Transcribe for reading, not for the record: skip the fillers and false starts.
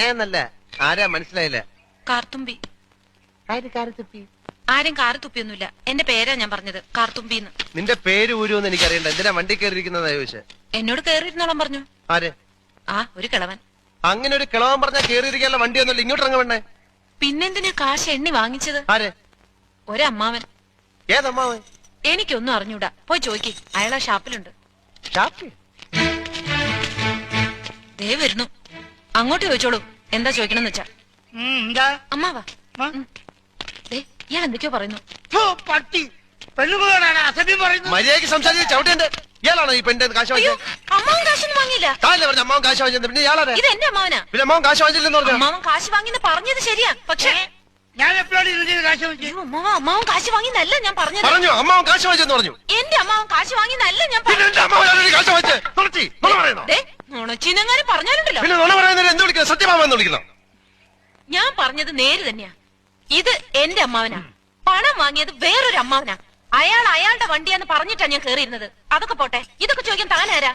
എന്നല്ല. ആരാ മനസ്സിലായില്ല? കാർത്തുമ്പി. ആരും കാറ് തുപ്പിയൊന്നുമില്ല. എന്റെ പേരാ ഞാൻ പറഞ്ഞത്, കാർത്തുമ്പിന്ന്. നിന്റെ പേര് ഊരുവെന്ന് എനിക്കറിയണ്ട. എന്തിനാ വണ്ടി കയറിയിരിക്കുന്നതാ ചോദിച്ചേ? എന്നോട് കേറിയിരുന്നോളം പറഞ്ഞു. ആര്? ഒരു കിളവൻ. അങ്ങനെ ഒരു കിളവൻ പറഞ്ഞാ കേറിയിരിക്കാനുള്ള വണ്ടി ഒന്നുമില്ല. ഇങ്ങോട്ട് ഇറങ്ങ വേണ്ടേ? പിന്നെന്തിനാ കാശ് എണ്ണി വാങ്ങിച്ചത്? ആര്? ഒരമ്മാവൻ. ഏതമ്മാവൻ? എനിക്കൊന്നും അറിഞ്ഞൂടാ. പോയി ചോദിക്ക്, അയാളാ ഷാപ്പിലുണ്ട്. ദേ വരുന്നു. അങ്ങോട്ട് ചോദിച്ചോളൂ, എന്താ ചോദിക്കണമെന്ന് വെച്ചാ. അമ്മാവാ, ഇയാൾ എന്തൊക്കെയോ പറയുന്നു. മര്യാദയ്ക്ക് സംസാരിച്ച് ചവിട്ടേണ്ട. ഇയാളാണോ ഈ പെണ്ണിന്റെ കാശ് വാങ്ങിച്ചത്? അമ്മാവൻ കാശൊന്നും വാങ്ങിയില്ല. താല്ലേ പറഞ്ഞ അമ്മാവൻ കാശ് വാങ്ങിച്ചത്? പിന്നെ ഇയാളാരാ? ഇത് എന്റെ അമ്മാവനാ. പിന്നെ അമ്മാവൻ കാശ് വാങ്ങിച്ചില്ലെന്ന് പറഞ്ഞു. അമ്മാവൻ കാശ് വാങ്ങിന്ന് പറഞ്ഞത് ശരിയാ, പക്ഷേ ഞാൻ എപ്പോഴാണ് കാശ് വാങ്ങിച്ചത്? അമ്മാവൻ കാശ് വാങ്ങിന്നല്ല ഞാൻ പറഞ്ഞത്. പറഞ്ഞു അമ്മാവൻ കാശ് വാങ്ങിച്ചെന്ന് പറഞ്ഞു. എന്റെ അമ്മാവൻ കാശ് വാങ്ങിന്നല്ല ഞാൻ നുണച്ചിനെങ്ങാനും പറഞ്ഞാലുണ്ടല്ലോ. പിന്നെ നുണ പറയുന്നവരെ എന്ത് വിളിക്കുന്നത്? സത്യമാമെന്ന് വിളിക്കണം. ഞാൻ പറഞ്ഞത് നേര് തന്നെയാ. ഇത് എന്റെ അമ്മാവനാ. പണം വാങ്ങിയത് വേറൊരു അമ്മാവനാ. അയാളുടെ വണ്ടിയാന്ന് പറഞ്ഞിട്ടാ ഞാൻ കേറിയിരുന്നത്. അതൊക്കെ പോട്ടെ, ഇതൊക്കെ ചോദിക്കാൻ താനാരാ?